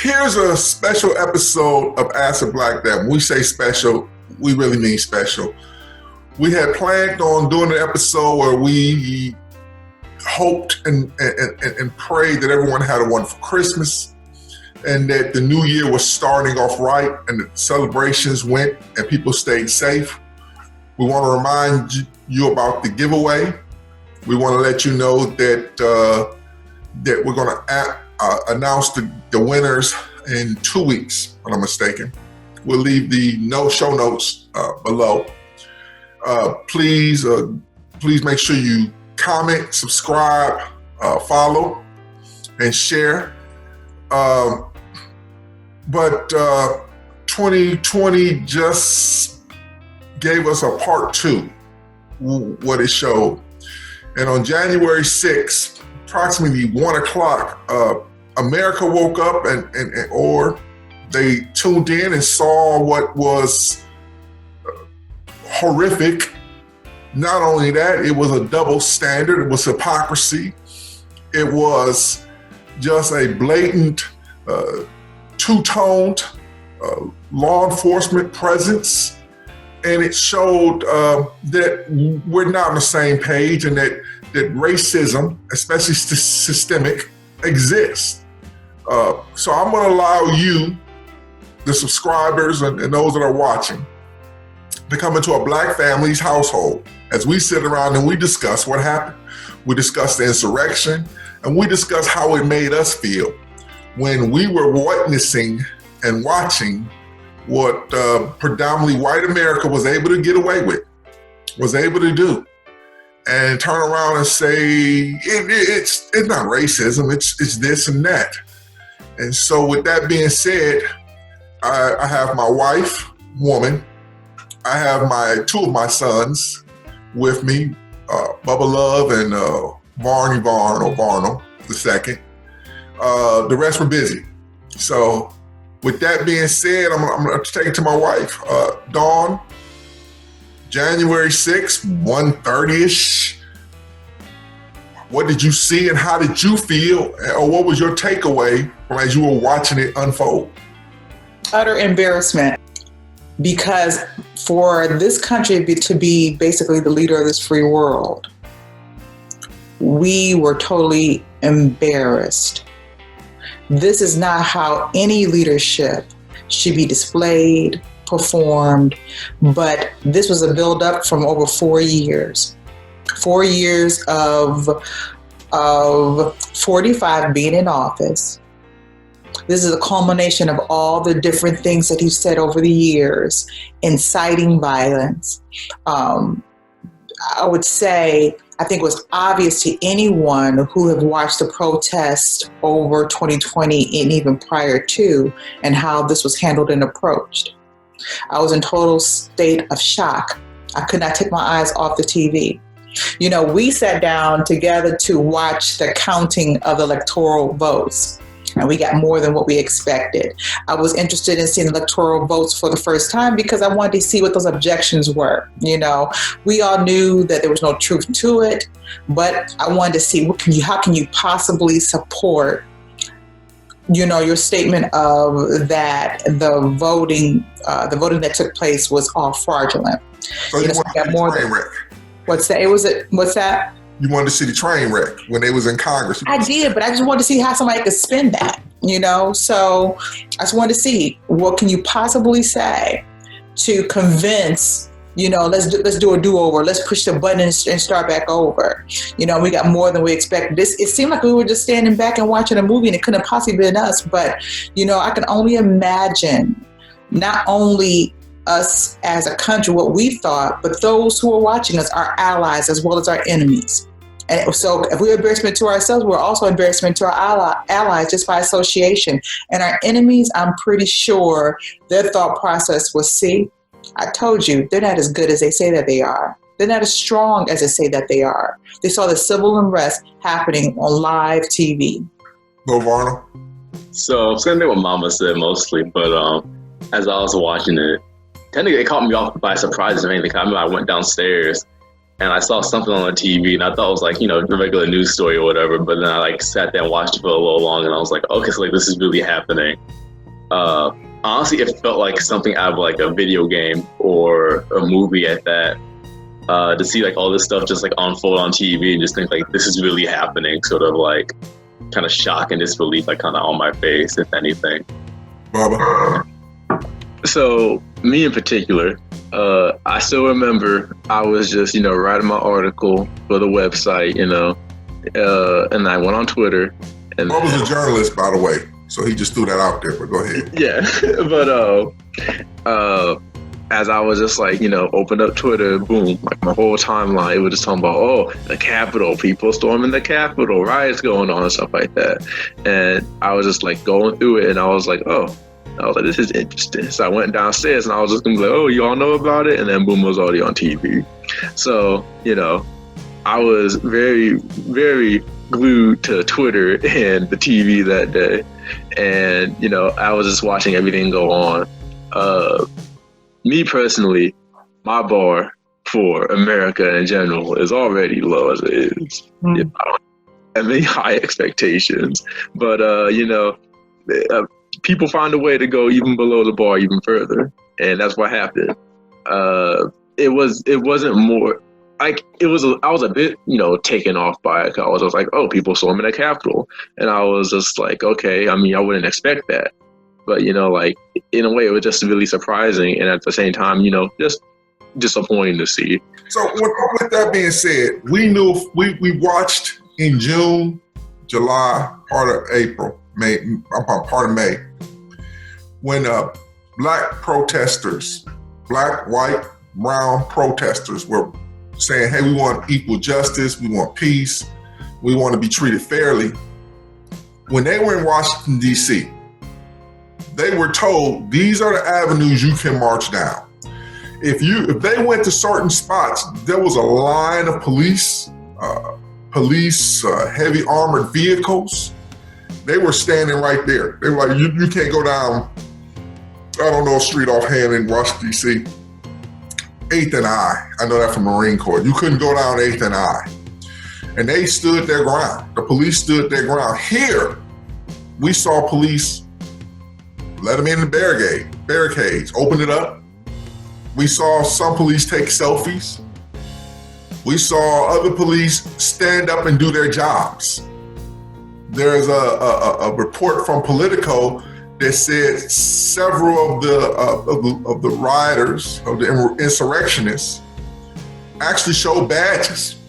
here's a special episode of Ask a Black that when we say special, we really mean special. We had planned on doing an episode where we hoped and prayed that everyone had a wonderful Christmas and that the new year was starting off right and the celebrations went and people stayed safe. We want to remind you about the giveaway. We want to let you know that that we're going to announce the winners in 2 weeks, if I'm not mistaken. We'll leave the show notes below. Please make sure you comment, subscribe, follow, and share. But 2020 just gave us a part 2, what it showed. And on January 6th, approximately 1 o'clock, America woke up or they tuned in and saw what was horrific. Not only that, it was a double standard. It was hypocrisy. It was just a blatant, two-toned law enforcement presence. And it showed that we're not on the same page and that racism, especially systemic, exists. So I'm going to allow you, the subscribers and those that are watching, to come into a Black family's household as we sit around and we discuss what happened. We discuss the insurrection and we discuss how it made us feel when we were witnessing and watching what predominantly white America was able to get away with, was able to do, and turn around and say, it's not racism, it's this and that. And so with that being said, I have my wife, woman, I have 2 of my sons with me, Bubba Love and Varnell II. The rest were busy. So with that being said, I'm going to take it to my wife. Dawn, January 6th, 1:30-ish. What did you see and how did you feel? Or what was your takeaway from as you were watching it unfold? Utter embarrassment. Because for this country to be basically the leader of this free world, we were totally embarrassed. This is not how any leadership should be displayed, performed, but this was a build-up from over 4 years. 4 years of 45 being in office. This is a culmination of all the different things that he's said over the years, inciting violence. I would say, I think it was obvious to anyone who have watched the protests over 2020 and even prior to, and how this was handled and approached. I was in total state of shock. I could not take my eyes off the TV. You know, we sat down together to watch the counting of electoral votes, and we got more than what we expected. I was interested in seeing electoral votes for the first time because I wanted to see what those objections were. You know, we all knew that there was no truth to it, but I wanted to see how can you possibly support, you know, your statement of that the voting that took place was all fraudulent. So you want to more train wreck? What's that? What's that? You wanted to see the train wreck when they was in Congress. I did, but I just wanted to see how somebody could spin that, you know? So I just wanted to see, what can you possibly say to convince, you know, let's do a do-over. Let's push the button and start back over. You know, we got more than we expected. It seemed like we were just standing back and watching a movie and it couldn't have possibly been us. But, you know, I can only imagine not only us as a country, what we thought, but those who are watching us, our allies as well as our enemies. And so if we're embarrassment to ourselves, we're also embarrassment to our allies just by association. And our enemies, I'm pretty sure their thought process was, see, I told you, they're not as good as they say that they are. They're not as strong as they say that they are. They saw the civil unrest happening on live TV. Go, Varnell. So, same thing what Mama said mostly, but as I was watching it, technically it caught me off by surprise. I mean, I went downstairs and I saw something on the TV, and I thought it was like, you know, the regular news story or whatever. But then I like sat there and watched it for a little long, and I was like, okay, so like this is really happening. Honestly, it felt like something out of like a video game or a movie at that. To see like all this stuff just like unfold on TV and just think like this is really happening, sort of like kind of shock and disbelief like kind of on my face, if anything. Bubba. So me in particular, I still remember I was just, you know, writing my article for the website, you know, and I went on Twitter. And Bubba's a journalist, by the way, so he just threw that out there, but go ahead. Yeah, but as I was just like, you know, opened up Twitter, boom, like my whole timeline, it was just talking about, oh, the Capitol, people storming the Capitol, riots going on and stuff like that. And I was just like going through it, and I was like, this is interesting. So I went downstairs and I was just gonna be like, oh, you all know about it? And then boom, it was already on TV. So, you know, I was very, very glued to Twitter and the TV that day. And, you know, I was just watching everything go on. Me personally, my bar for America in general is already low as it is. Mm. You know, I don't have any high expectations, but you know, people find a way to go even below the bar even further, and that's what happened. It wasn't more like it was. I was a bit, you know, taken off by it. I was like, oh, people storming the Capitol, and I was just like, okay. I mean, I wouldn't expect that. But, you know, like, in a way, it was just really surprising. And at the same time, you know, just disappointing to see. So with that being said, we knew, we watched in June, July, part of April, May, part of May, when black protesters, black, white, brown protesters were saying, hey, we want equal justice, we want peace, we want to be treated fairly. When they were in Washington, D.C., they were told these are the avenues you can march down. If they went to certain spots, there was a line of police, heavy armored vehicles. They were standing right there. They were like, you can't go down, I don't know, a street offhand in Washington, D.C. 8th and I know that from Marine Corps. You couldn't go down 8th and I. And they stood their ground. The police stood their ground. Here, we saw police let them in the barricades, open it up. We saw some police take selfies. We saw other police stand up and do their jobs. There's a report from Politico that said several of the rioters, of the insurrectionists, actually showed badges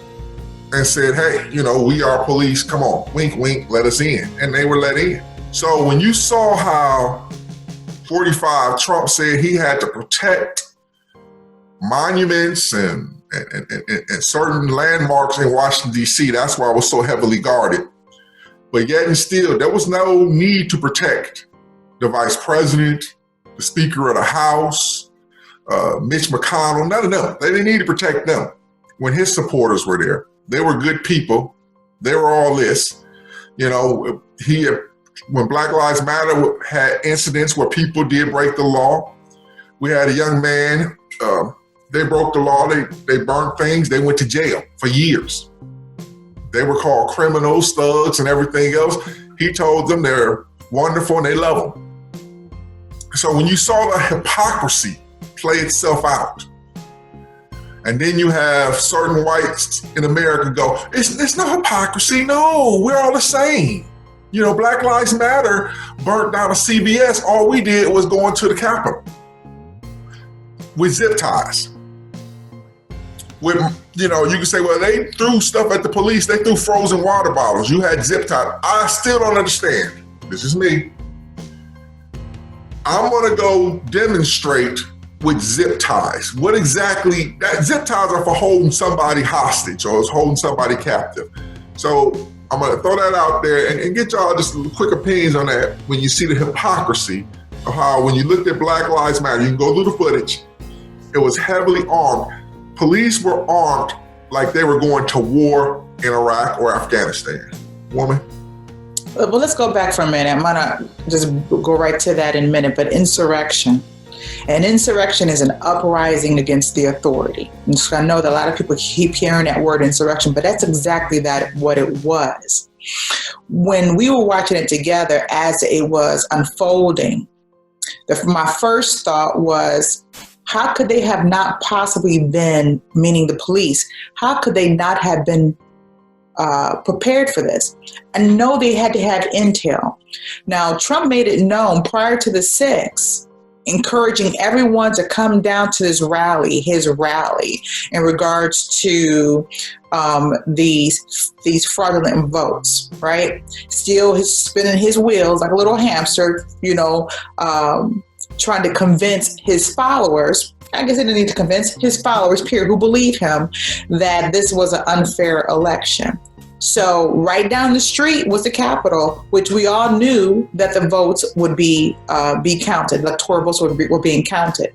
and said, hey, you know, we are police, come on, wink, wink, let us in. And they were let in. So when you saw how 45, Trump said he had to protect monuments and certain landmarks in Washington, D.C., that's why it was so heavily guarded. But yet and still, there was no need to protect the vice president, the Speaker of the House, Mitch McConnell, none of them. They didn't need to protect them when his supporters were there. They were good people. They were all this. You know, when Black Lives Matter had incidents where people did break the law, we had a young man, they broke the law, they burned things, they went to jail for years. They were called criminals, thugs, and everything else. He told them they're wonderful and they love them. So when you saw the hypocrisy play itself out, and then you have certain whites in America go, it's no hypocrisy, no, we're all the same. You know, Black Lives Matter burnt down a CVS. All we did was go into the Capitol with zip ties. With, you know, you can say, well, they threw stuff at the police. They threw frozen water bottles. You had zip ties. I still don't understand. This is me. I'm going to go demonstrate with zip ties. What exactly, that zip ties are for holding somebody hostage or it's holding somebody captive. So I'm going to throw that out there and get y'all just quick opinions on that when you see the hypocrisy of how when you looked at Black Lives Matter, you can go through the footage, it was heavily armed. Police were armed like they were going to war in Iraq or Afghanistan. Woman? Well, let's go back for a minute. I'm going to just go right to that in a minute, but insurrection. An insurrection is an uprising against the authority. And so I know that a lot of people keep hearing that word insurrection, but that's exactly what it was. When we were watching it together as it was unfolding, my first thought was, how could they have not possibly been, meaning the police, how could they not have been prepared for this? I know they had to have intel. Now, Trump made it known prior to the 6th, encouraging everyone to come down to his rally in regards to these fraudulent votes, right? Still spinning his wheels like a little hamster, trying to convince his followers. I guess he didn't need to convince his followers, period, who believe him, that this was an unfair election. So right down the street was the Capitol, which we all knew that the votes would be counted. Electoral votes were being counted.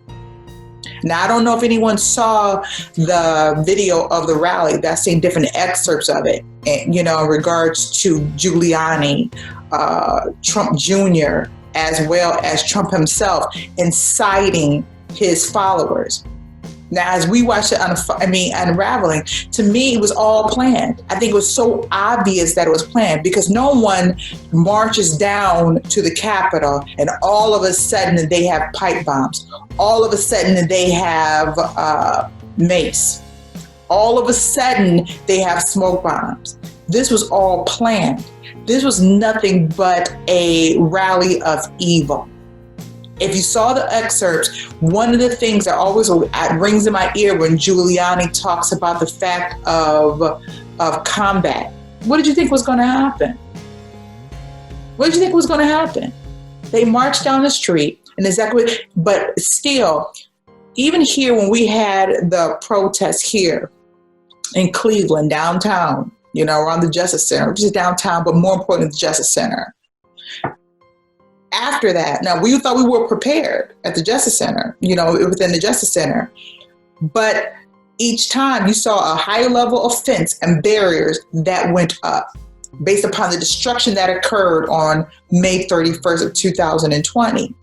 Now, I don't know if anyone saw the video of the rally. I've seen different excerpts of it, in regards to Giuliani, Trump Jr., as well as Trump himself, inciting his followers. Now, as we watched it unraveling, to me, it was all planned. I think it was so obvious that it was planned, because no one marches down to the Capitol and all of a sudden they have pipe bombs. All of a sudden they have mace. All of a sudden they have smoke bombs. This was all planned. This was nothing but a rally of evil. If you saw the excerpts, one of the things that always rings in my ear when Giuliani talks about the fact of combat. What did you think was going to happen? What did you think was going to happen? They marched down the street, but still, even here when we had the protests here in Cleveland, downtown, around the Justice Center, which is downtown, but more importantly, the Justice Center. After that, now we thought we were prepared at the Justice Center, within the Justice Center. But each time you saw a higher level of fence and barriers that went up based upon the destruction that occurred on May 31st of 2020.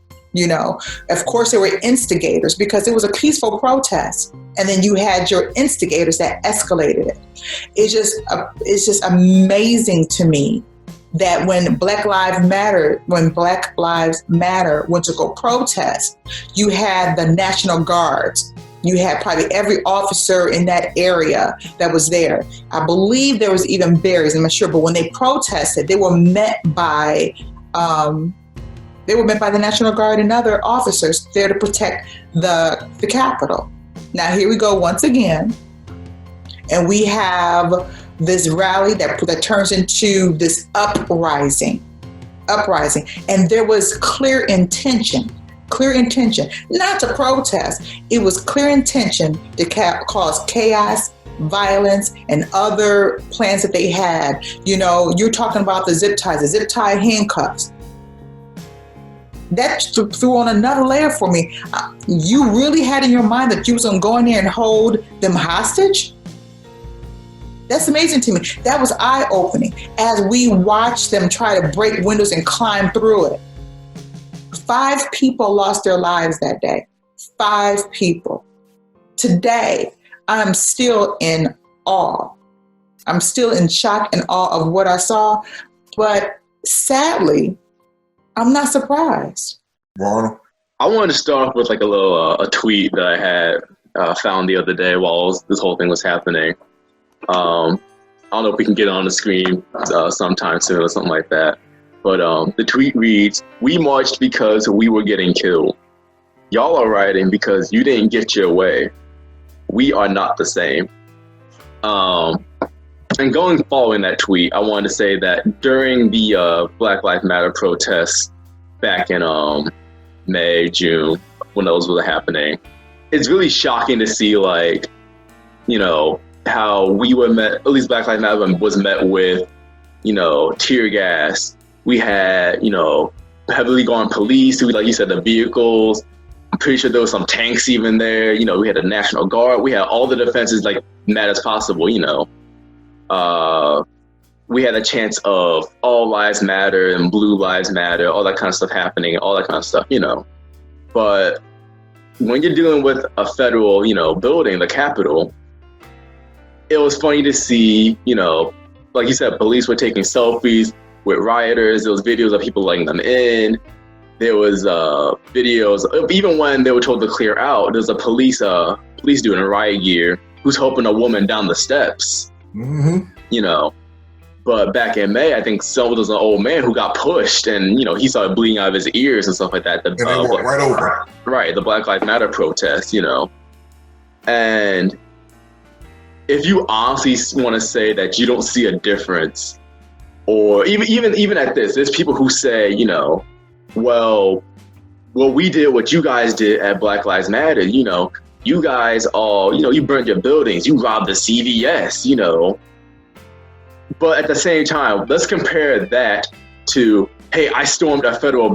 Of course, there were instigators because it was a peaceful protest. And then you had your instigators that escalated it. It's just amazing to me that when Black Lives Matter went to go protest, you had the National Guards. You had probably every officer in that area that was there. I believe there was even barriers, I'm not sure, but when they protested, they were met by the National Guard and other officers there to protect the Capitol. Now here we go once again, and we have this rally that turns into this uprising. And there was clear intention, not to protest. It was clear intention to cause chaos, violence, and other plans that they had. You're talking about the zip tie handcuffs. That threw on another layer for me. You really had in your mind that you was going to go in there and hold them hostage? That's amazing to me. That was eye-opening as we watched them try to break windows and climb through it. 5 people lost their lives that day. 5 people. Today, I'm still in awe. I'm still in shock and awe of what I saw. But sadly, I'm not surprised. Ronald? I wanted to start off with like a little a tweet that I had found the other day while this whole thing was happening. I don't know if we can get it on the screen sometime soon or something like that. But the tweet reads, "We marched because we were getting killed. Y'all are rioting because you didn't get your way. We are not the same." And following that tweet, I wanted to say that during the Black Lives Matter protests back in May, June, when those were happening, it's really shocking to see how we were met, at least Black Lives Matter was met with, tear gas. We had, heavily gone police, like you said, the vehicles. I'm pretty sure there was some tanks even there. We had a National Guard. We had all the defenses mad as possible, we had a chance of all lives matter and blue lives matter, all that kind of stuff happening, all that kind of stuff, But when you're dealing with a federal, building, the Capitol, it was funny to see, like you said, police were taking selfies with rioters. There was videos of people letting them in. There was videos, even when they were told to clear out, there's a police dude in riot gear who's helping a woman down the steps. Mm-hmm. But back in May, I think there was an old man who got pushed, and he started bleeding out of his ears and stuff like that. And they walked right over. Right, the Black Lives Matter protest, And if you honestly want to say that you don't see a difference, or even at this, there's people who say, well, we did what you guys did at Black Lives Matter. You guys all, you burned your buildings, you robbed the CVS, But at the same time, let's compare that to, hey, I stormed a federal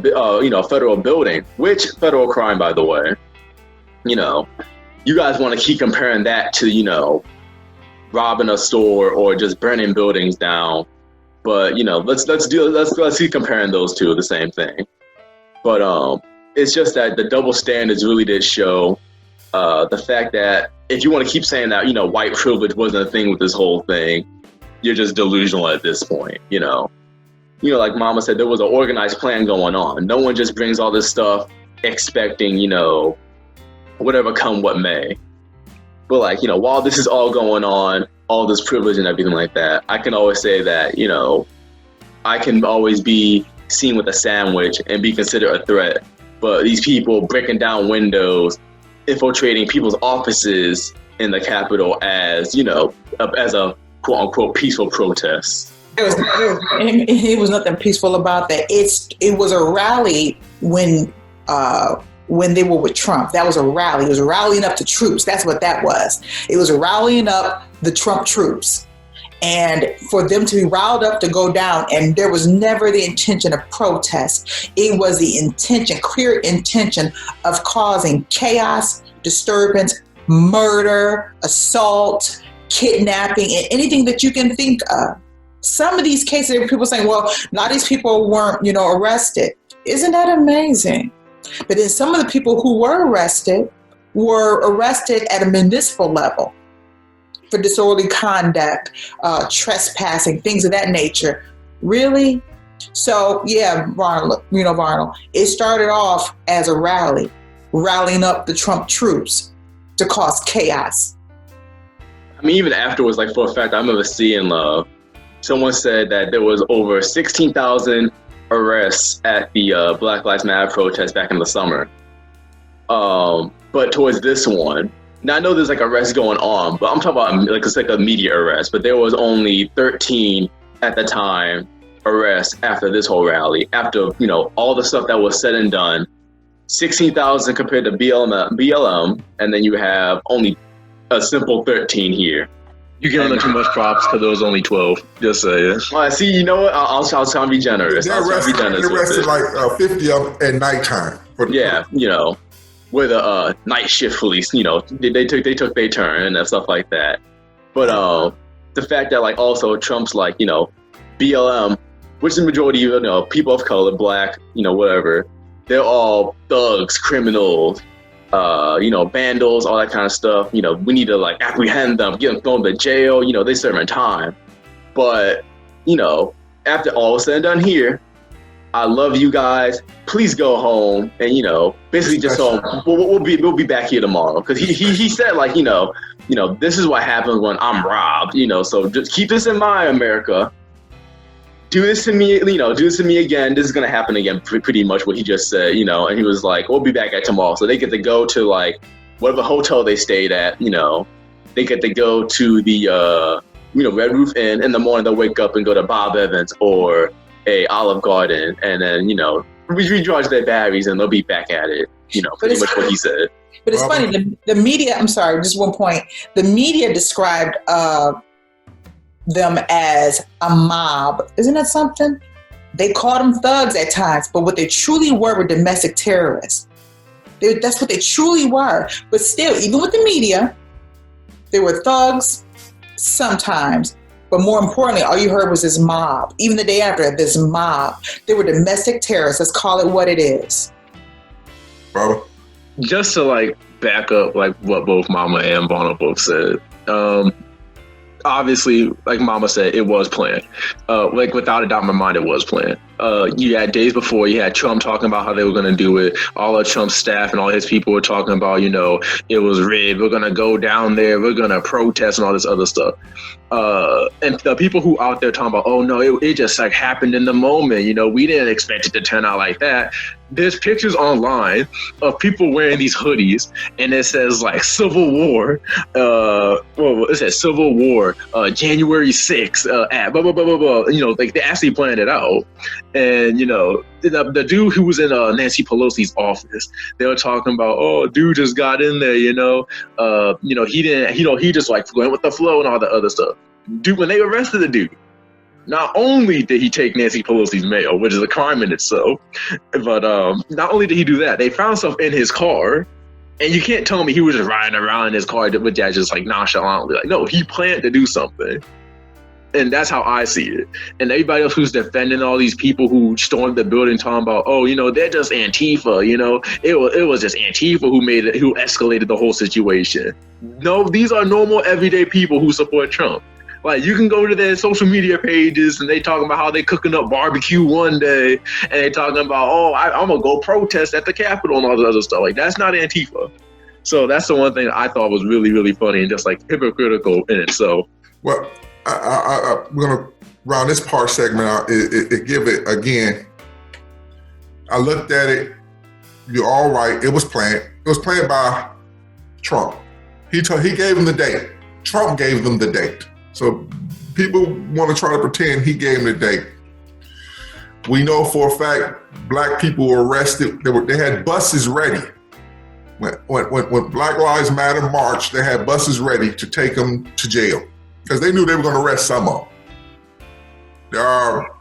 building, which federal crime, by the way. You guys want to keep comparing that to, robbing a store or just burning buildings down. But let's keep comparing those two, the same thing. But it's just that the double standards really did show the fact that if you want to keep saying that white privilege wasn't a thing with this whole thing, you're just delusional at this point. Like Mama said, there was an organized plan going on. No one just brings all this stuff expecting whatever come what may. But while this is all going on, all this privilege and everything like that, I can always say that, I can always be seen with a sandwich and be considered a threat. But these people breaking down windows, infiltrating people's offices in the Capitol as a quote unquote peaceful protest. It was nothing peaceful about that. It was a rally when they were with Trump. That was a rally. It was rallying up the troops. That's what that was. It was rallying up the Trump troops. And for them to be riled up to go down, and there was never the intention of protest. It was the clear intention of causing chaos, disturbance, murder, assault, kidnapping, and anything that you can think of. Some of these cases, people saying, well, a lot of these people weren't, arrested. Isn't that amazing? But then some of the people who were arrested at a municipal level for disorderly conduct, trespassing, things of that nature. Really? So, yeah, Varnell, it started off as a rally, rallying up the Trump troops to cause chaos. I mean, even afterwards, like for a fact, I remember seeing someone said that there was over 16,000 arrests at the Black Lives Matter protest back in the summer. But towards this one, now I know there's arrests going on, but I'm talking about it's a media arrest. But there was only 13 at the time arrests after this whole rally. After all the stuff that was said and done, 16,000 compared to BLM, and then you have only a simple 13 here. You're giving them too much props because there was only 12. Just saying. See, you know what? I'll try to be generous. They arrested 50 of them at nighttime. With a night shift police, they took their turn and stuff like that. But the fact that also Trump's BLM, which is the majority of people of color, black, whatever, they're all thugs, criminals, vandals, all that kind of stuff. We need to apprehend them, get them thrown to jail. They serving time. But after all is said and done here, I love you guys. Please go home and basically just we'll be back here tomorrow, because he said this is what happens when I'm robbed. So just keep this in mind, America. Do this to me, do this to me again. This is gonna happen again. Pretty much what he just said, and he was like, we'll be back at tomorrow. So they get to go to whatever hotel they stayed at. They get to go to the Red Roof Inn. In the morning they'll wake up and go to Bob Evans or a Olive Garden, and then recharge their batteries, and they'll be back at it. Pretty much what he said. But it's funny. The media. I'm sorry, just one point. The media described them as a mob. Isn't that something? They called them thugs at times, but what they truly were domestic terrorists. That's what they truly were. But still, even with the media, they were thugs sometimes. But more importantly, all you heard was this mob. Even the day after, this mob. They were domestic terrorists. Let's call it what it is. Brother? just to like back up like what both Mama and Vonna both said. Obviously, like Mama said, it was planned. Like without a doubt in my mind, it was planned. You had days before, you had Trump talking about how they were going to do it. All of Trump's staff and all his people were talking about, you know, it was rigged. We're going to go down there. We're going to protest and all this other stuff. And the people who out there talking about, oh no, it just like happened in the moment. You know, we didn't expect it to turn out like that. There's pictures online of people wearing these hoodies, and it says like Civil War. It says Civil War, January 6th, at blah blah blah blah blah. You know, like they actually planned it out. And you know, the dude who was in Nancy Pelosi's office, they were talking about, oh, dude just got in there. You know, he didn't. You know, he just like went with the flow and all the other stuff. Dude, when they arrested the dude, not only did he take Nancy Pelosi's mail, which is a crime in itself, but not only did he do that, they found stuff in his car, and you can't tell me he was just riding around in his car with that just like nonchalantly. Like, no, he planned to do something. And that's how I see it. And everybody else who's defending all these people who stormed the building talking about, oh, you know, they're just Antifa, you know, it was just Antifa who escalated the whole situation. No, these are normal everyday people who support Trump. Like, you can go to their social media pages and they talking about how they cooking up barbecue one day, and they talking about, oh, I'm gonna go protest at the Capitol and all this other stuff. Like, that's not Antifa. So that's the one thing that I thought was really, really funny and just like hypocritical in itself. Well, I'm gonna round this part segment out. Give it again. I looked at it. You're all right. It was planned. It was planned by Trump. He gave them the date. Trump gave them the date. So people want to try to pretend he gave them the date. We know for a fact black people were arrested. They had buses ready. When Black Lives Matter marched, they had buses ready to take them to jail because they knew they were going to arrest some of them. There are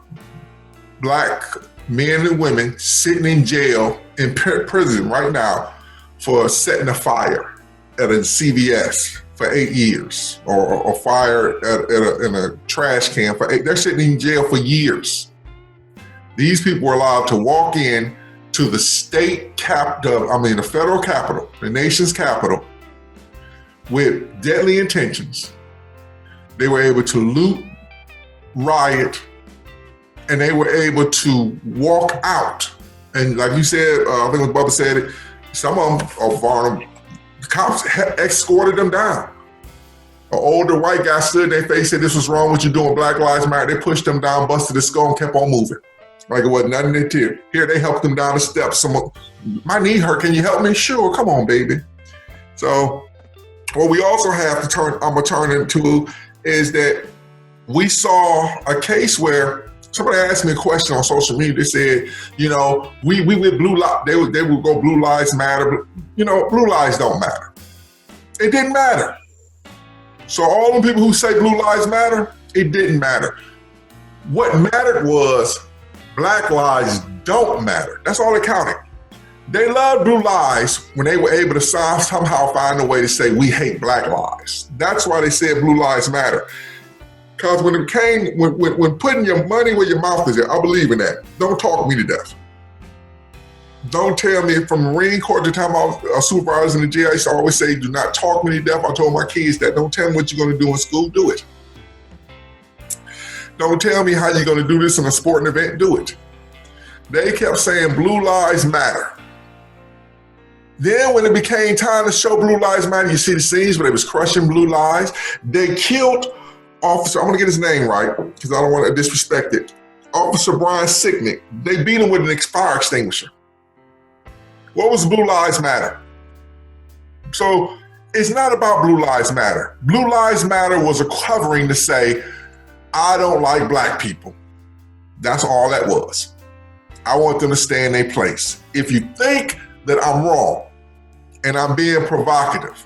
black men and women sitting in jail in prison right now for setting a fire at a CVS for 8 years, or fire in a trash can for 8. They're sitting in jail for years. These people were allowed to walk in to the the federal capital, the nation's capital, with deadly intentions. They were able to loot, riot, and they were able to walk out. And like you said, I think Babbitt said it, some of them are vulnerable. The cops escorted them down. An older white guy stood in their face, said, this was wrong, what you doing, Black Lives Matter. They pushed them down, busted his skull, and kept on moving. Like it wasn't nothing to do. Here, they helped them down the steps. Someone, my knee hurt, can you help me? Sure, come on, baby. So what we also have to I'm gonna turn into is that we saw a case where somebody asked me a question on social media. They said, you know, we with blue lives, they would go Blue Lives Matter. You know, blue lives don't matter. It didn't matter. So all the people who say blue lives matter, it didn't matter. What mattered was black lives don't matter. That's all that counted. They loved blue lives when they were able to somehow find a way to say we hate black lives. That's why they said blue lives matter. Because when putting your money where your mouth is at, I believe in that. Don't talk me to death. Don't tell me, from Marine Corps to the time I was a supervisor in the jail, I used to always say, do not talk me to death. I told my kids that. Don't tell me what you're going to do in school, do it. Don't tell me how you're going to do this in a sporting event, do it. They kept saying blue lives matter. Then when it became time to show blue lives matter, you see the scenes where they was crushing blue lives. They killed Officer, I'm going to get his name right because I don't want to disrespect it, Officer Brian Sicknick. They beat him with an fire extinguisher. What was Blue Lives Matter? So it's not about Blue Lives Matter. Blue Lives Matter was a covering to say, I don't like black people. That's all that was. I want them to stay in their place. If you think that I'm wrong and I'm being provocative,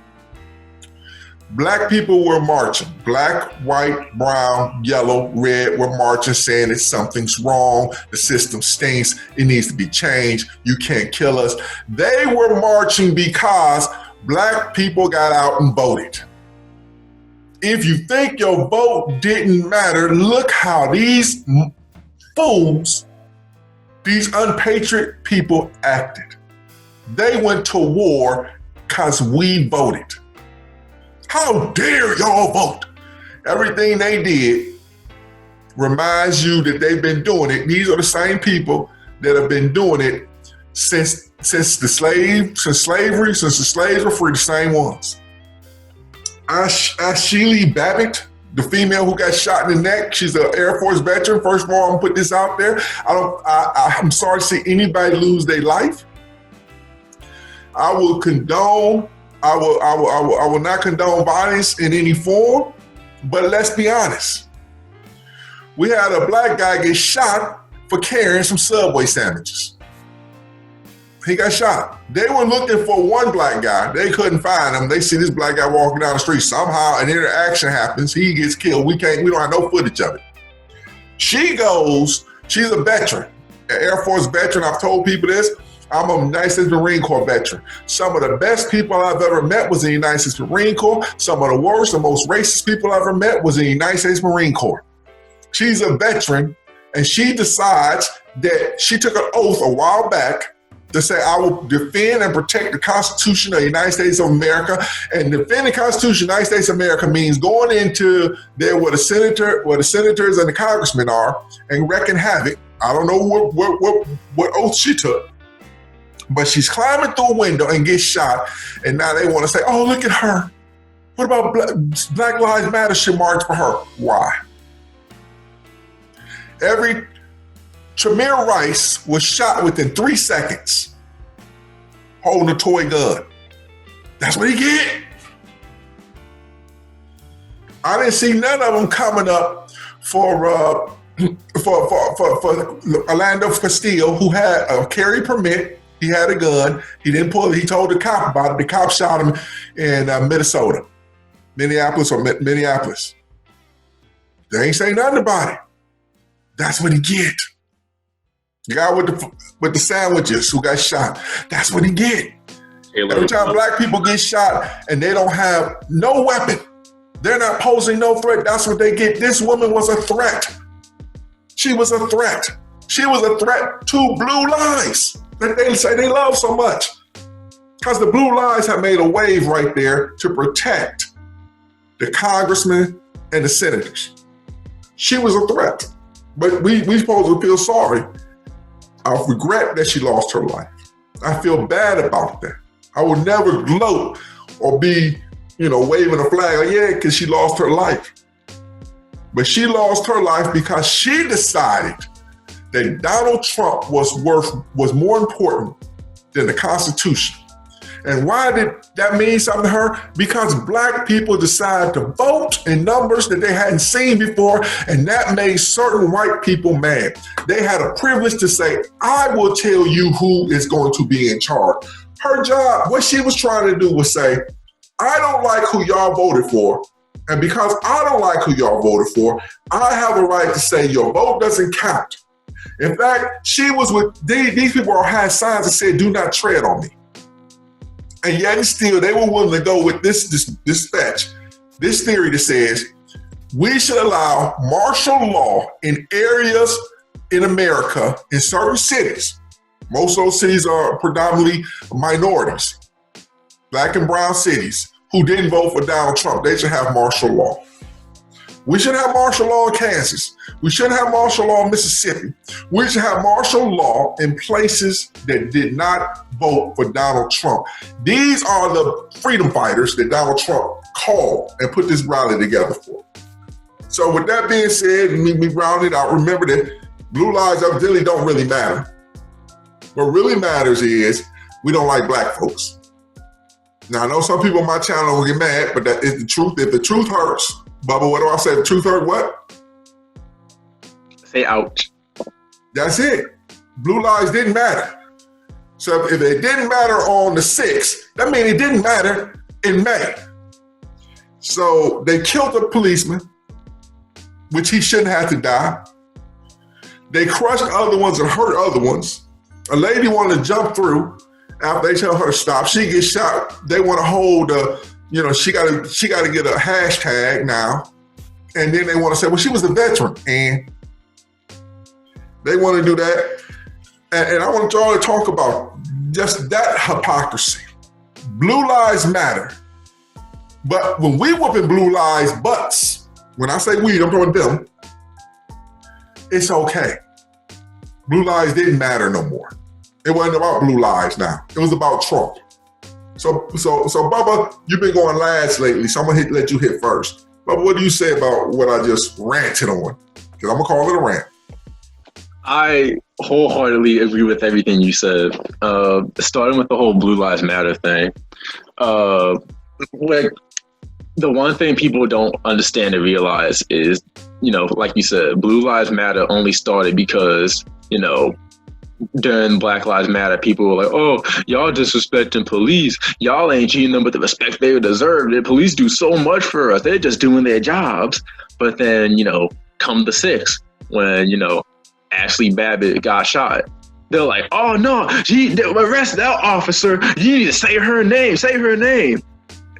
black people were marching. Black, white, brown, yellow, red were marching, saying that something's wrong. The system stinks. It needs to be changed. You can't kill us. They were marching because black people got out and voted. If you think your vote didn't matter, look how these fools, these unpatriot people acted. They went to war because we voted. How dare y'all vote? Everything they did reminds you that they've been doing it. These are the same people that have been doing it since the slaves were free, the same ones. Ashli Babbitt, the female who got shot in the neck, she's an Air Force veteran. First of all, I'm gonna put this out there. I'm sorry to see anybody lose their life. I will not condone violence in any form, but let's be honest. We had a black guy get shot for carrying some Subway sandwiches. He got shot. They were looking for one black guy. They couldn't find him. They see this black guy walking down the street. Somehow an interaction happens. He gets killed. We don't have no footage of it. She goes, she's a veteran, an Air Force veteran. I've told people this. I'm a United States Marine Corps veteran. Some of the best people I've ever met was in the United States Marine Corps. Some of the worst, the most racist people I've ever met was in the United States Marine Corps. She's a veteran, and she decides that she took an oath a while back to say, I will defend and protect the Constitution of the United States of America. And defend the Constitution of the United States of America means going into there where the senators and the congressmen are and wreaking havoc. I don't know what oath she took, but she's climbing through a window and gets shot. And now they want to say, oh, look at her. What about Black Lives Matter should march for her? Why? Tremere Rice was shot within 3 seconds holding a toy gun. That's what he get. I didn't see none of them coming up for Orlando Castillo, who had a carry permit. He had a gun. He didn't pull it. He told the cop about it. The cop shot him in Minneapolis. They ain't say nothing about it. That's what he get. The guy with the sandwiches who got shot, that's what he get. Every time black people get shot and they don't have no weapon, they're not posing no threat, that's what they get. This woman was a threat. She was a threat. She was a threat to Blue Lives that they say they love so much. Because the Blue Lives have made a wave right there to protect the congressmen and the senators. She was a threat. But we supposed to feel sorry. I regret that she lost her life. I feel bad about that. I would never gloat or be, waving a flag like, yeah, because she lost her life. But she lost her life because she decided that Donald Trump was more important than the Constitution. And why did that mean something to her? Because black people decided to vote in numbers that they hadn't seen before, and that made certain white people mad. They had a privilege to say, I will tell you who is going to be in charge. Her job, what she was trying to do was say, I don't like who y'all voted for, and because I don't like who y'all voted for, I have a right to say your vote doesn't count. In fact, she was with, these people had signs that said, do not tread on me. And yet and still, they were willing to go with this theory that says we should allow martial law in areas in America, in certain cities. Most of those cities are predominantly minorities, black and brown cities, who didn't vote for Donald Trump. They should have martial law. We should have martial law in Kansas. We shouldn't have martial law in Mississippi. We should have martial law in places that did not vote for Donald Trump. These are the freedom fighters that Donald Trump called and put this rally together for. So with that being said, me rounding out, remember that blue lives really don't really matter. What really matters is we don't like black folks. Now, I know some people on my channel will get mad, but that is the truth. If the truth hurts, Bubba, what do I say? The truth hurt what? Say ouch. That's it. Blue lives didn't matter. So if it didn't matter on the 6th, that means it didn't matter in May. So they killed a policeman, which he shouldn't have to die. They crushed other ones and hurt other ones. A lady wanted to jump through after they tell her to stop. She gets shot. They want to hold she got to get a hashtag now. And then they want to say, well, she was a veteran. And they want to do that. And I want y'all to talk about just that hypocrisy. Blue lives matter. But when we whooping blue lives butts, when I say we, I'm talking them, it's okay. Blue lives didn't matter no more. It wasn't about blue lives now. It was about Trump. So Bubba, you've been going last lately, so I'm gonna let you hit first. Bubba, what do you say about what I just ranted on? Because I'm gonna call it a rant. I wholeheartedly agree with everything you said. Starting with the whole Blue Lives Matter thing. Like, the one thing people don't understand and realize is, like you said, Blue Lives Matter only started because, during Black Lives Matter, people were like, oh, y'all disrespecting police. Y'all ain't treating them with the respect they deserve. The police do so much for us. They're just doing their jobs. But then, come the 6th, when, Ashli Babbitt got shot. They're like, oh no, arrest that officer. You need to say her name.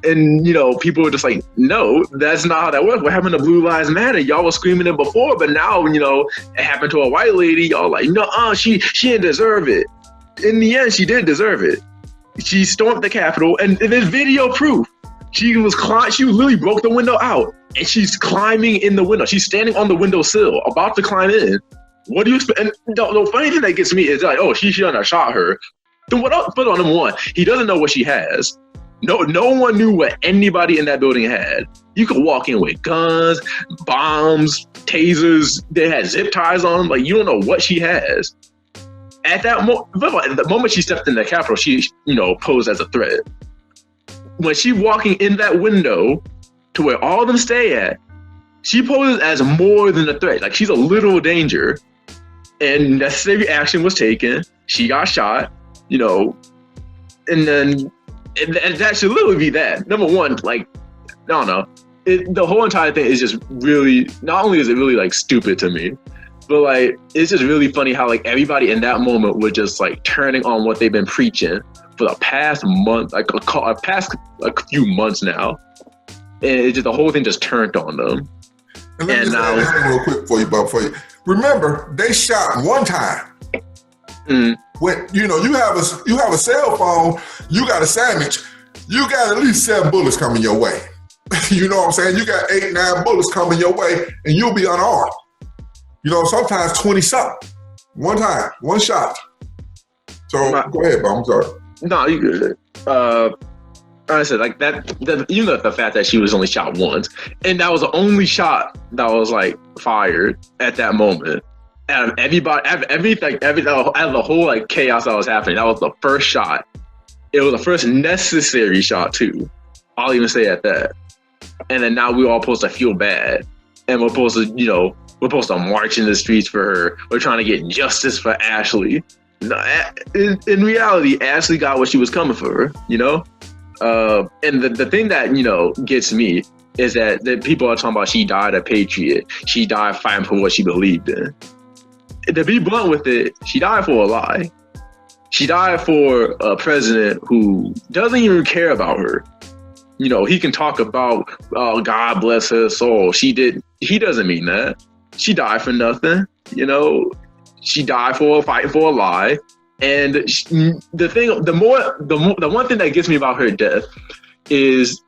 And, people were just like, no, that's not how that works. What happened to Blue Lives Matter? Y'all were screaming it before, but now, it happened to a white lady. Y'all like, no, she didn't deserve it. In the end, she did deserve it. She stormed the Capitol, and there's video proof. She literally broke the window out, and she's climbing in the window. She's standing on the windowsill, about to climb in. What do you expect? And the funny thing that gets me is like, oh, she shouldn't have shot her. Then what else? But on number one, he doesn't know what she has. No one knew what anybody in that building had. You could walk in with guns, bombs, tasers. They had zip ties on them. Like, you don't know what she has. At the moment she stepped in the Capitol, she, posed as a threat. When she walking in that window to where all of them stay at, she poses as more than a threat. Like, she's a literal danger. And necessary action was taken. She got shot, and then and that should literally be that. Number one, like, I don't know. The whole entire thing is just really, not only is it really, like, stupid to me, but, like, it's just really funny how, like, everybody in that moment was just, like, turning on what they've been preaching for the past month, like, a few months now. And it just, the whole thing just turned on them. And let me just add this thing real quick for you, Bob. Remember, they shot one time. When you have a cell phone, you got a sandwich, you got at least 7 bullets coming your way. You know what I'm saying? You got 8, 9 bullets coming your way, and you'll be unarmed. Sometimes 20 something. One time, one shot. So go ahead, Bob. I'm sorry. No, you good. I said, like, the fact that she was only shot once, and that was the only shot that was, like, fired at that moment. Out of everybody, out of the whole, like, chaos that was happening, that was the first shot. It was the first necessary shot too. I'll even say at that. And then now we're all supposed to feel bad, and we're supposed to march in the streets for her. We're trying to get justice for Ashli. No, in reality, Ashli got what she was coming for. And the thing that gets me is that people are talking about she died a patriot. She died fighting for what she believed in. To be blunt with it, she died for a lie. She died for a president who doesn't even care about her. He can talk about, oh, God bless her soul. He doesn't mean that. She died for nothing. She died for fighting for a lie. And the one thing that gets me about her death is,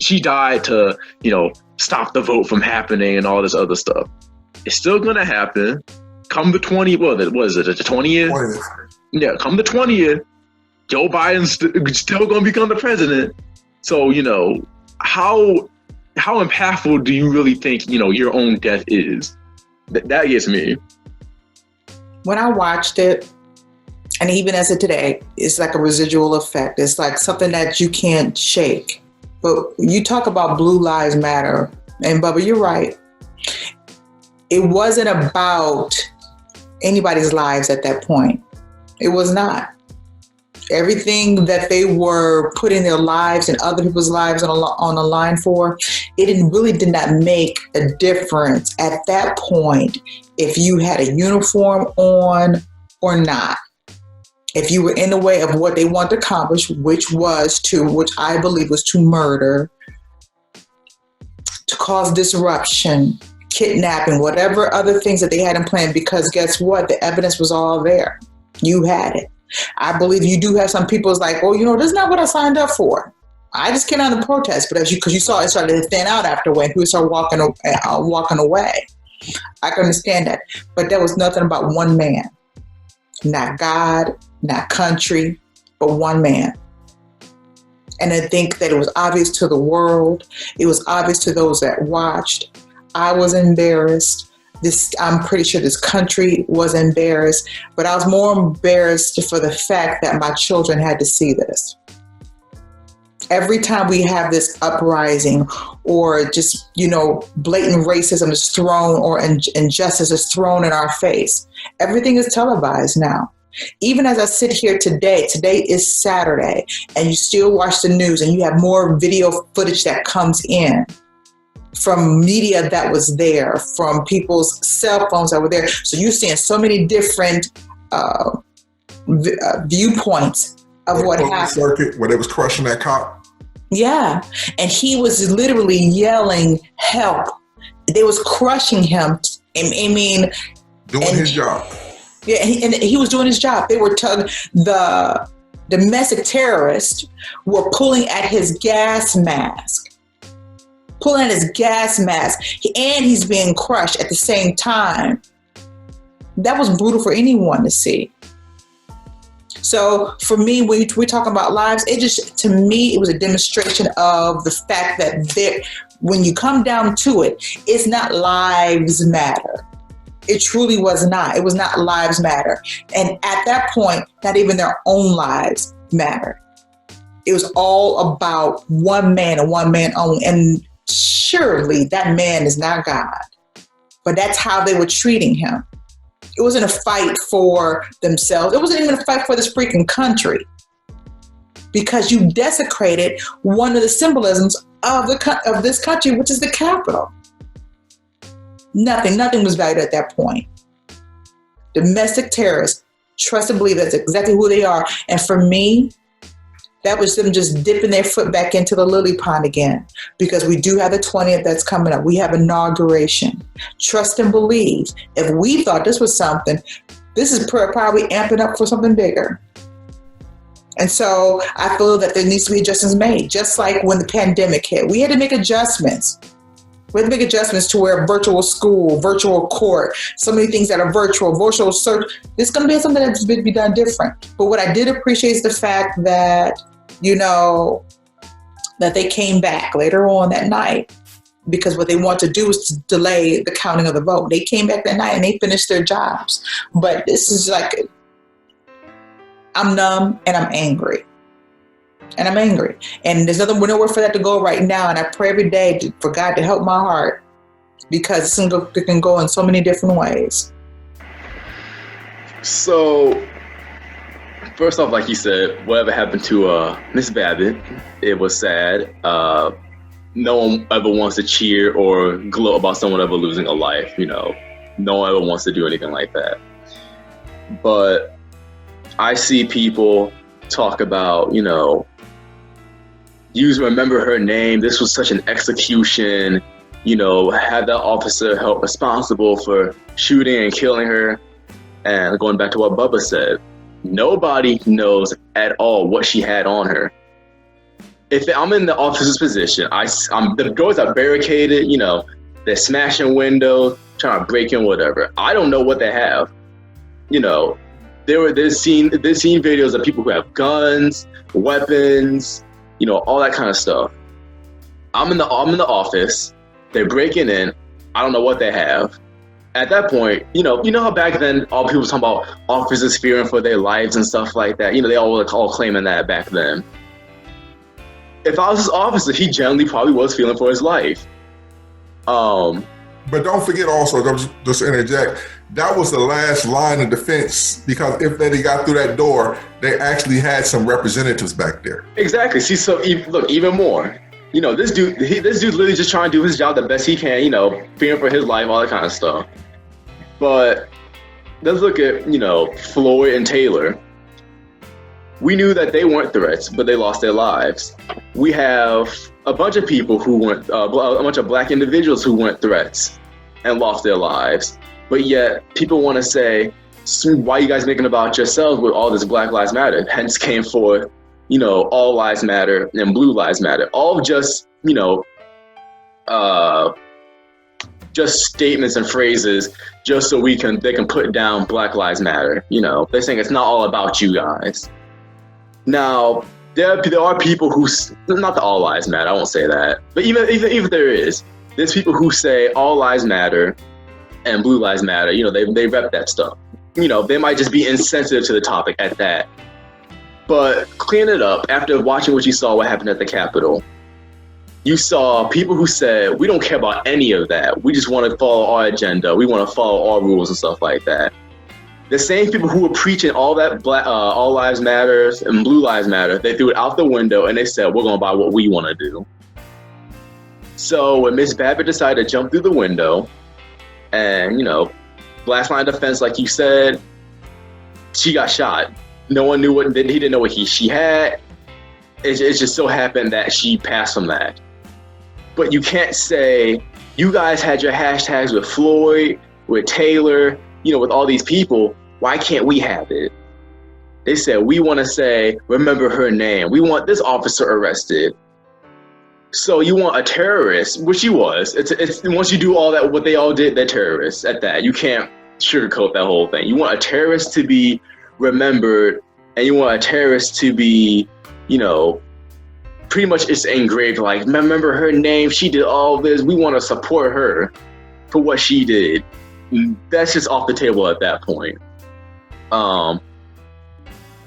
she died to, stop the vote from happening and all this other stuff. It's still gonna happen. Come the 20th, what is it, the 20th? Yeah, come the 20th, Joe Biden's still gonna become the president. So, how impactful do you really think, your own death is? That gets me. When I watched it, and even as of today, it's like a residual effect. It's like something that you can't shake. But you talk about Blue Lives Matter, and Bubba, you're right. It wasn't about anybody's lives at that point. It was not. Everything that they were putting their lives and other people's lives on the line for, it did not make a difference at that point if you had a uniform on or not. If you were in the way of what they wanted to accomplish, which I believe was to murder, to cause disruption, kidnapping, whatever other things that they had in plan, because guess what? The evidence was all there. You had it. I believe you do have some people's like, well, this is not what I signed up for. I just came out and protest, but because you saw it started to thin out afterward, people started walking away. I can understand that, but there was nothing about one man, not God, not country, but one man. And I think that it was obvious to the world. It was obvious to those that watched. I was embarrassed. I'm pretty sure this country was embarrassed, but I was more embarrassed for the fact that my children had to see this. Every time we have this uprising or just, blatant racism is thrown or injustice is thrown in our face, everything is televised now. Even as I sit here today is Saturday, and you still watch the news and you have more video footage that comes in from media that was there, from people's cell phones that were there. So you're seeing so many different viewpoints of what happened. Circuit where they was crushing that cop. Yeah. And he was literally yelling, help. They was crushing him. Doing his job. Yeah, and he was doing his job. They were the domestic terrorists were pulling at his gas mask. And he's being crushed at the same time. That was brutal for anyone to see. So for me, when we're talking about lives, to me, it was a demonstration of the fact that when you come down to it, it's not lives matter. It truly was not. It was not lives matter. And at that point, not even their own lives mattered. It was all about one man and one man only. And surely that man is not God. But that's how they were treating him. It wasn't a fight for themselves. It wasn't even a fight for this freaking country. Because you desecrated one of the symbolisms of this country, which is the Capitol. Nothing was valued at that point. Domestic terrorists, trust and believe that's exactly who they are. And for me, that was them just dipping their foot back into the lily pond again, because we do have the 20th that's coming up. We have inauguration. Trust and believe. If we thought this was something, this is probably amping up for something bigger. And so I feel that there needs to be adjustments made, just like when the pandemic hit. We had to make adjustments. We had to make adjustments to where virtual school, virtual court, so many things that are virtual search. There's going to be something that's going to be done different. But what I did appreciate is the fact that, that they came back later on that night, because what they want to do is to delay the counting of the vote. They came back that night and they finished their jobs. But this is like, I'm numb and I'm angry. And there's nowhere for that to go right now. And I pray every day for God to help my heart, because it can go in so many different ways. So, first off, like you said, whatever happened to Miss Babbitt, it was sad. No one ever wants to cheer or gloat about someone ever losing a life. No one ever wants to do anything like that. But I see people talk about, remember her name. This was such an execution. Had that officer held responsible for shooting and killing her. And going back to what Bubba said, nobody knows at all what she had on her. If I'm in the officer's position, the doors are barricaded. They're smashing windows, trying to break in, whatever. I don't know what they have. There's seen videos of people who have guns, weapons, all that kind of stuff. I'm in the office. They're breaking in. I don't know what they have. At that point, how back then all people were talking about officers fearing for their lives and stuff like that. They all claiming that back then. If I was this officer, he generally probably was feeling for his life. But don't forget also, just interject, that was the last line of defense, because if they got through that door, they actually had some representatives back there. Exactly. See, so look, even more. This dude's literally just trying to do his job the best he can, fearing for his life, all that kind of stuff. But let's look at, Floyd and Taylor. We knew that they weren't threats, but they lost their lives. We have a bunch of people who weren't, a bunch of black individuals who weren't threats and lost their lives. But yet people want to say, So why are you guys making about yourselves with all this Black Lives Matter? Hence came forth, all lives matter and blue lives matter. All just, just statements and phrases just so they can put down Black Lives Matter. They're saying it's not all about you guys. Now, there are people who, not that all lives matter, I won't say that, but even if there's people who say all lives matter and blue lives matter. They rep that stuff. They might just be insensitive to the topic at that. But clean it up. After watching what you saw, what happened at the Capitol, you saw people who said, we don't care about any of that. We just want to follow our agenda. We want to follow our rules and stuff like that. The same people who were preaching all that all lives matters and blue lives matter, they threw it out the window and they said, we're going to buy what we want to do. So when Miss Babbitt decided to jump through the window and, last line of defense, like you said, she got shot. No one knew he didn't know what she had. It just so happened that she passed from that. But you can't say, you guys had your hashtags with Floyd, with Taylor, with all these people. Why can't we have it? They said, we want to say, remember her name. We want this officer arrested. So you want a terrorist, which he was. It's once you do all that, what they all did, they're terrorists at that. You can't sugarcoat that whole thing. You want a terrorist to be remembered, and you want a terrorist to be, pretty much it's engraved like, remember her name, she did all this, we want to support her for what she did. That's just off the table at that point. The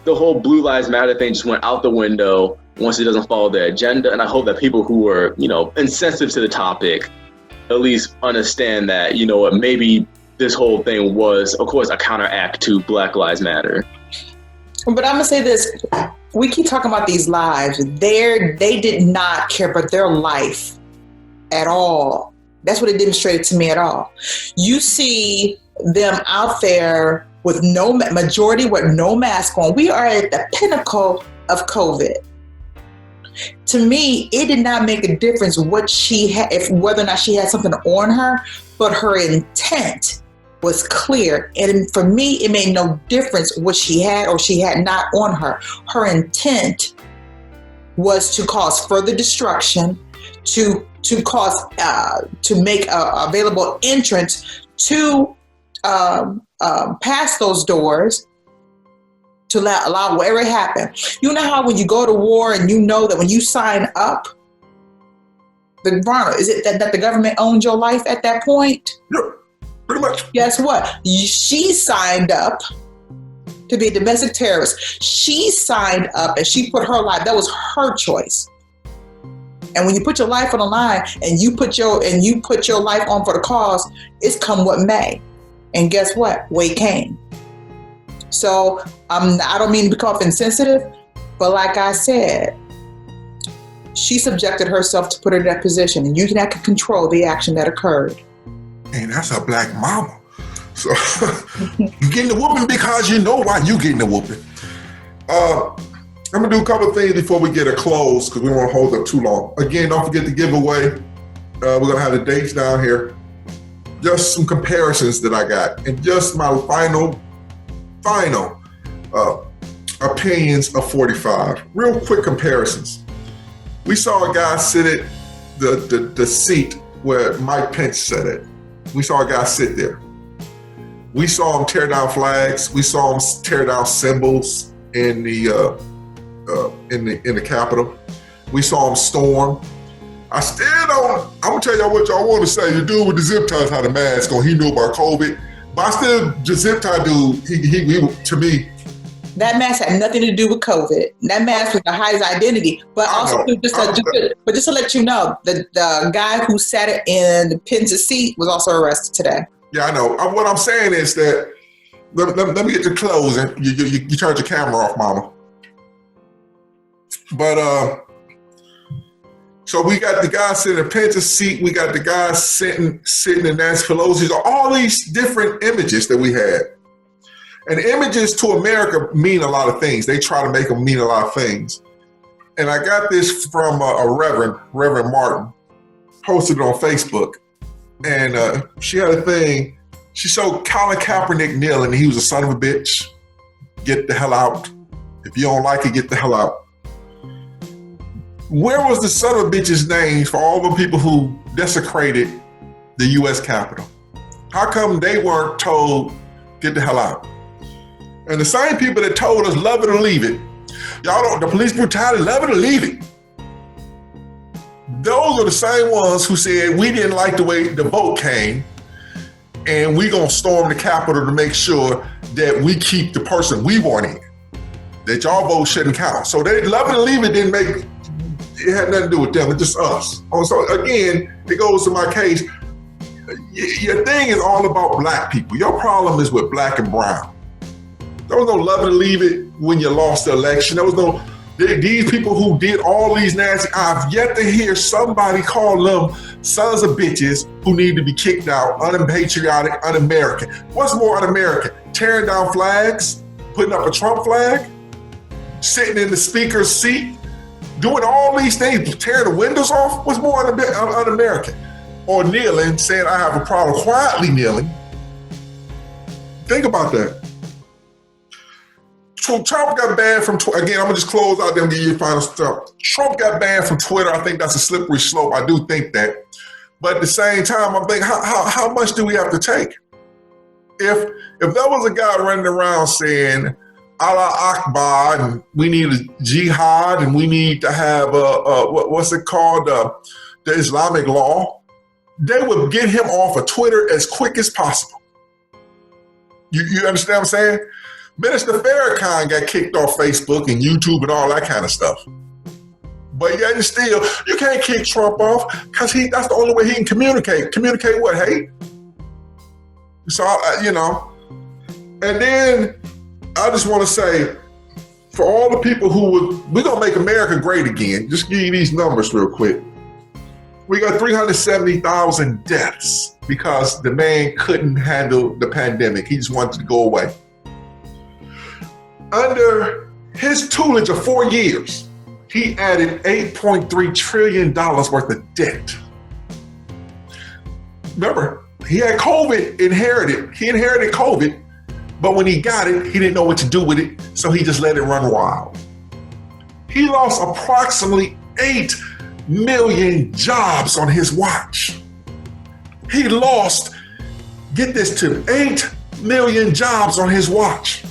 whole Blue Lives Matter thing just went out the window once it doesn't follow their agenda, and I hope that people who are, insensitive to the topic at least understand that, what, maybe this whole thing was, of course, a counteract to Black Lives Matter. But I'm gonna say this: we keep talking about these lives. They did not care about their life at all. That's what it demonstrated to me at all. You see them out there with no majority with no mask on. We are at the pinnacle of COVID. To me, it did not make a difference what she had, whether or not she had something on her, but her intent was clear. And for me, it made no difference what she had or she had not on her. Her intent was to cause further destruction, to cause, to make available entrance to pass those doors, to allow whatever happened. You know how when you go to war and you know that when you sign up, is it that the government owned your life at that point? Yeah, pretty much. Guess what? She signed up to be a domestic terrorist. She signed up and she put her life, that was her choice. And when you put your life on the line and you put your life on for the cause, it's come what may. And guess what? Way came. So I don't mean to become insensitive, but like I said, she subjected herself to put her in that position, and you cannot control the action that occurred. And that's a black mama. So you getting the whooping because you know why you getting the whooping. I'm gonna do a couple of things before we get a close because we won't hold up too long. Again, don't forget the giveaway. We're gonna have the dates down here. Just some comparisons that I got, and just my final opinions of 45. Real quick comparisons. We saw a guy sit at the seat where Mike Pence sat at. We saw a guy sit there. We saw him tear down flags. We saw him tear down symbols in the Capitol. We saw him storm. I still don't. I'm gonna tell y'all what y'all want to say. The dude with the zip ties had a mask on. He knew about COVID, but I still, the zip tie dude. He to me. That mask had nothing to do with COVID. That mask was to hide his identity. But also, just to let you know, the guy who sat in Pence's seat was also arrested today. Yeah, I know. What I'm saying is that, let me get to closing. You turned your camera off, mama. But, so we got the guy sitting in Pence's seat. We got the guy sitting in Nancy Pelosi's. All these different images that we had. And images to America mean a lot of things. They try to make them mean a lot of things. And I got this from a Reverend Martin, posted it on Facebook. And she had a thing. She showed Colin Kaepernick kneeling, and he was a son of a bitch. Get the hell out. If you don't like it, get the hell out. Where was the son of a bitch's name for all the people who desecrated the U.S. Capitol? How come they weren't told, get the hell out? And the same people that told us, love it or leave it, y'all don't, the police brutality, love it or leave it. Those are the same ones who said we didn't like the way the vote came, and we gonna storm the Capitol to make sure that we keep the person we want in, that y'all vote shouldn't count. So they love it or leave it didn't make, it had nothing to do with them, it's just us. So again, it goes to my case. Your thing is all about black people. Your problem is with black and brown. There was no love it or leave it when you lost the election. There was no, these people who did all these nasty, I've yet to hear somebody call them sons of bitches who need to be kicked out, unpatriotic, un-American. What's more un-American? Tearing down flags, putting up a Trump flag, sitting in the speaker's seat, doing all these things, tearing the windows off? What's more un-American? Or kneeling, saying I have a problem, quietly kneeling. Think about that. So Trump got banned from Twitter. Again, I'm gonna just close out there and give you final stuff. Trump got banned from Twitter. I think that's a slippery slope. I do think that. But at the same time, I'm thinking, how much do we have to take? If there was a guy running around saying, Allah Akbar, and we need a jihad, and we need to have what's it called, the Islamic law, they would get him off of Twitter as quick as possible. You understand what I'm saying? Minister Farrakhan got kicked off Facebook and YouTube and all that kind of stuff. But yet and still, you can't kick Trump off because that's the only way he can communicate. Communicate what? Hate? So, and then I just want to say, for all the people we're going to make America great again. Just give you these numbers real quick. We got 370,000 deaths because the man couldn't handle the pandemic. He just wanted to go away. Under his tutelage of 4 years, he added $8.3 trillion worth of debt. Remember, he had COVID inherited. He inherited COVID, but when he got it, he didn't know what to do with it, so he just let it run wild. He lost approximately 8 million jobs on his watch. He lost, get this to 8 million jobs on his watch.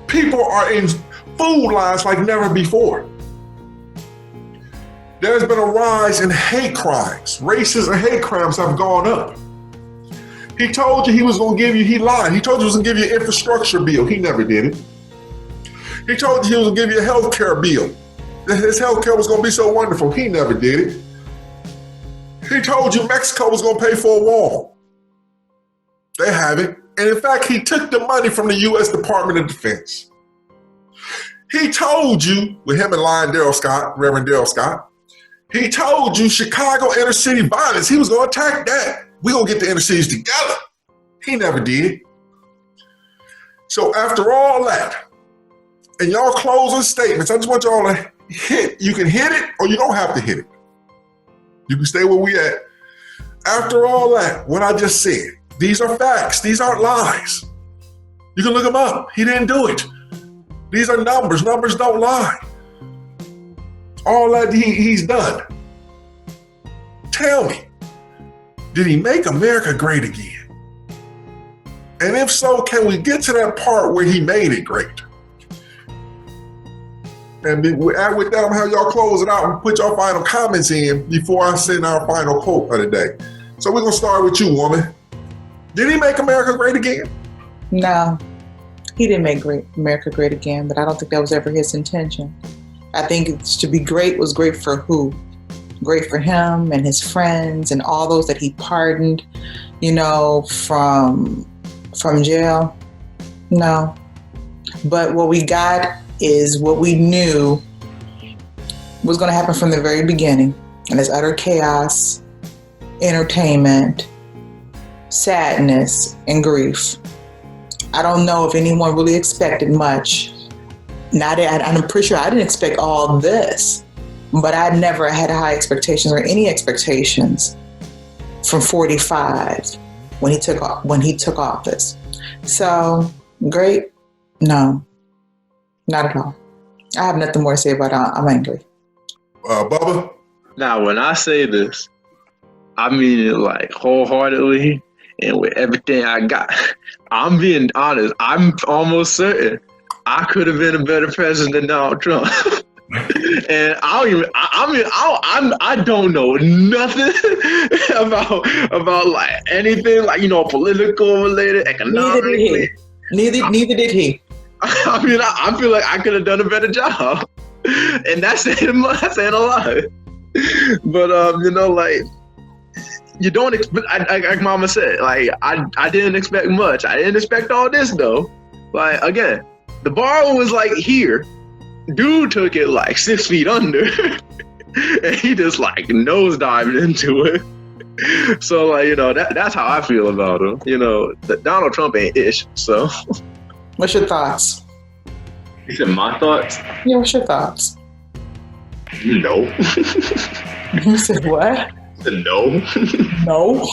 People are in food lines like never before. There's been a rise in hate crimes. Racist and hate crimes have gone up. He told you he was going to give you, he lied. He told you he was going to give you an infrastructure bill. He never did it. He told you he was going to give you a health care bill. His health care was going to be so wonderful. He never did it. He told you Mexico was going to pay for a wall. They haven't. And in fact, he took the money from the U.S. Department of Defense. He told you, with him and Reverend Darrell Scott, he told you Chicago inner city violence, he was going to attack that. We're going to get the inner cities together. He never did. So after all that, and y'all closing statements, I just want y'all to hit. You can hit it or you don't have to hit it. You can stay where we at. After all that, what I just said, these are facts. These aren't lies. You can look them up. He didn't do it. These are numbers. Numbers don't lie. All that he's done. Tell me, did he make America great again? And if so, can we get to that part where he made it great? And with that, I'm going to have y'all close it out and put your final comments in before I send our final quote of the day. So we're going to start with you, woman. Did he make America great again? No, he didn't make America great again, but I don't think that was ever his intention. I think to be great was great for who? Great for him and his friends and all those that he pardoned, from jail. No. But what we got is what we knew was going to happen from the very beginning. And it's utter chaos, entertainment, sadness, and grief. I don't know if anyone really expected much. I'm pretty sure I didn't expect all this, but I never had high expectations or any expectations from 45 when he took office. So great? No, not at all. I have nothing more to say about it. I'm angry. Bubba? Now, when I say this, I mean it like wholeheartedly and with everything I got. I'm being honest. I'm almost certain I could have been a better president than Donald Trump. And I don't know nothing about like anything like, political related, economically. Neither did he. I mean, I feel like I could have done a better job, and that's saying a lot. But like, you don't expect. Like Mama said, like I didn't expect much. I didn't expect all this though. Like again, the bar was like here. Dude took it like 6 feet under, and he just like nosedived into it. So like that's how I feel about him. That Donald Trump ain't ish. So. What's your thoughts? You said my thoughts? Yeah, what's your thoughts? No. You said what? I said no. No.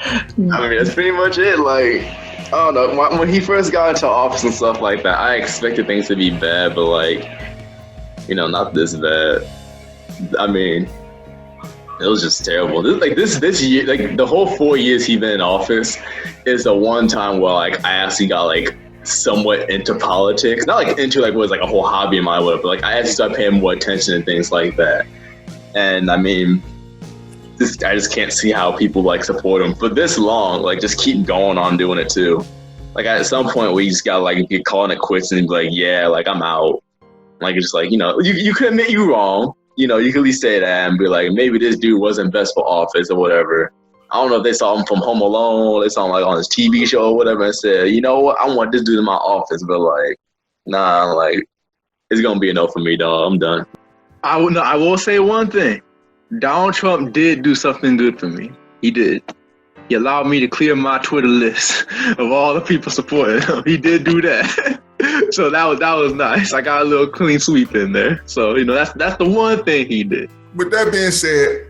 I mean, that's pretty much it. Like, I don't know. When he first got into office and stuff like that, I expected things to be bad, but like, not this bad. I mean, it was just terrible. This year, like the whole 4 years he's been in office is the one time where like I actually got like somewhat into politics. Not like into like was like a whole hobby of mine, but like I actually started paying more attention and things like that. And I mean, I just can't see how people like support him for this long. Like just keep going on doing it too. Like at some point we just gotta like get calling it quits and be like, yeah, like I'm out. Like it's just like, you could admit you wrong. You could at least say that and be like, maybe this dude wasn't best for office or whatever. I don't know if they saw him from Home Alone, they saw him like on his TV show or whatever and said, you know what, I want this dude in my office, but like, nah, like, it's gonna be a no for me, dog. I'm done. I will say one thing. Donald Trump did do something good for me. He did. He allowed me to clear my Twitter list of all the people supporting him. He did do that. So that was nice. I got a little clean sweep in there. So, that's the one thing he did. With that being said,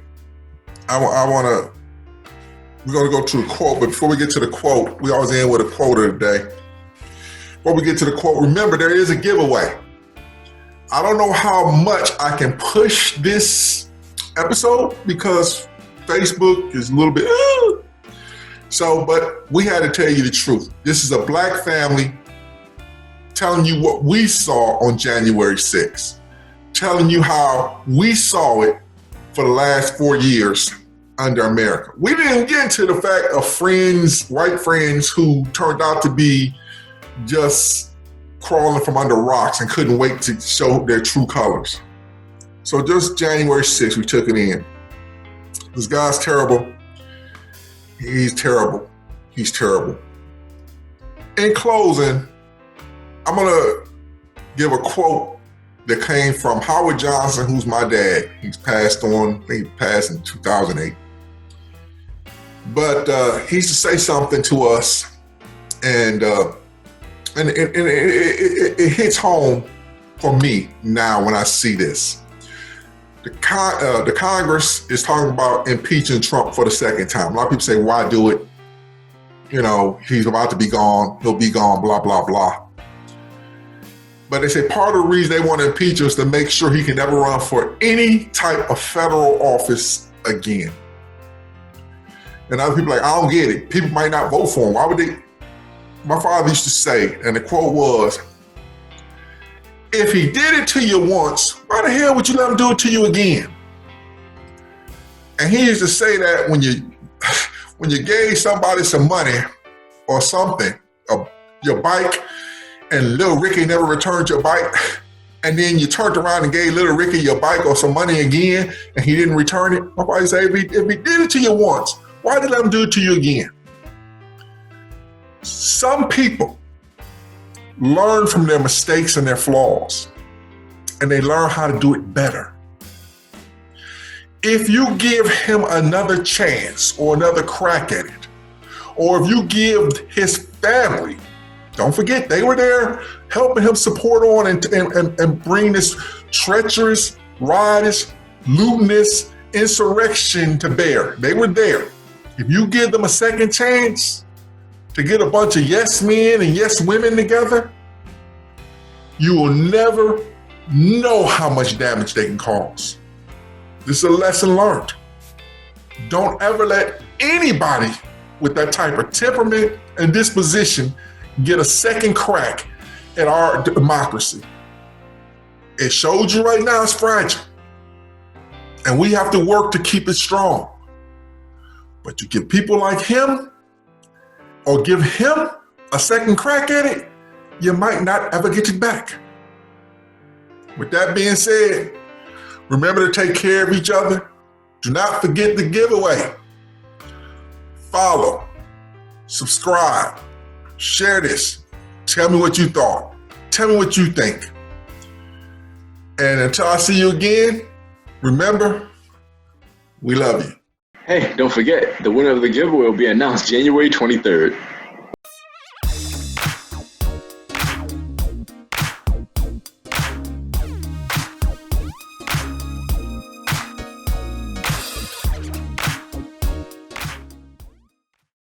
we're going to go to a quote, but before we get to the quote, we always end with a quote of the day. Before we get to the quote, remember there is a giveaway. I don't know how much I can push this episode because Facebook is a little bit, but we had to tell you the truth. This is a black family telling you what we saw on January 6th, telling you how we saw it for the last 4 years under America. We didn't get into the fact of friends, white friends who turned out to be just crawling from under rocks and couldn't wait to show their true colors. So just January 6th, we took it in. This guy's terrible. He's terrible. He's terrible. In closing, I'm gonna give a quote that came from Howard Johnson, who's my dad. He's passed on, he passed in 2008. But he used to say something to us, and it hits home for me now when I see this. The Congress is talking about impeaching Trump for the second time. A lot of people say, why do it? He's about to be gone. He'll be gone, blah, blah, blah. But they say part of the reason they want to impeach him is to make sure he can never run for any type of federal office again. And other people are like, I don't get it. People might not vote for him. Why would they? My father used to say, and the quote was, if he did it to you once, why the hell would you let him do it to you again? And he used to say that when you gave somebody some money or something, your bike, and little Ricky never returned your bike, and then you turned around and gave little Ricky your bike or some money again, and he didn't return it, my father said, if he did it to you once, why did he let him do it to you again? Some people learn from their mistakes and their flaws, and they learn how to do it better. If you give him another chance or another crack at it, or if you give his family, don't forget they were there helping him support on and bring this treacherous, riotous, lootinous insurrection to bear. They were there. If you give them a second chance to get a bunch of yes men and yes women together, you will never know how much damage they can cause. This is a lesson learned. Don't ever let anybody with that type of temperament and disposition get a second crack at our democracy. It showed you right now it's fragile. And we have to work to keep it strong. But you give people like him, or give him a second crack at it, you might not ever get it back. With that being said, remember to take care of each other. Do not forget the giveaway. Follow, subscribe, share this. Tell me what you thought. Tell me what you think. And until I see you again, remember, we love you. Hey, don't forget, the winner of the giveaway will be announced January 23rd.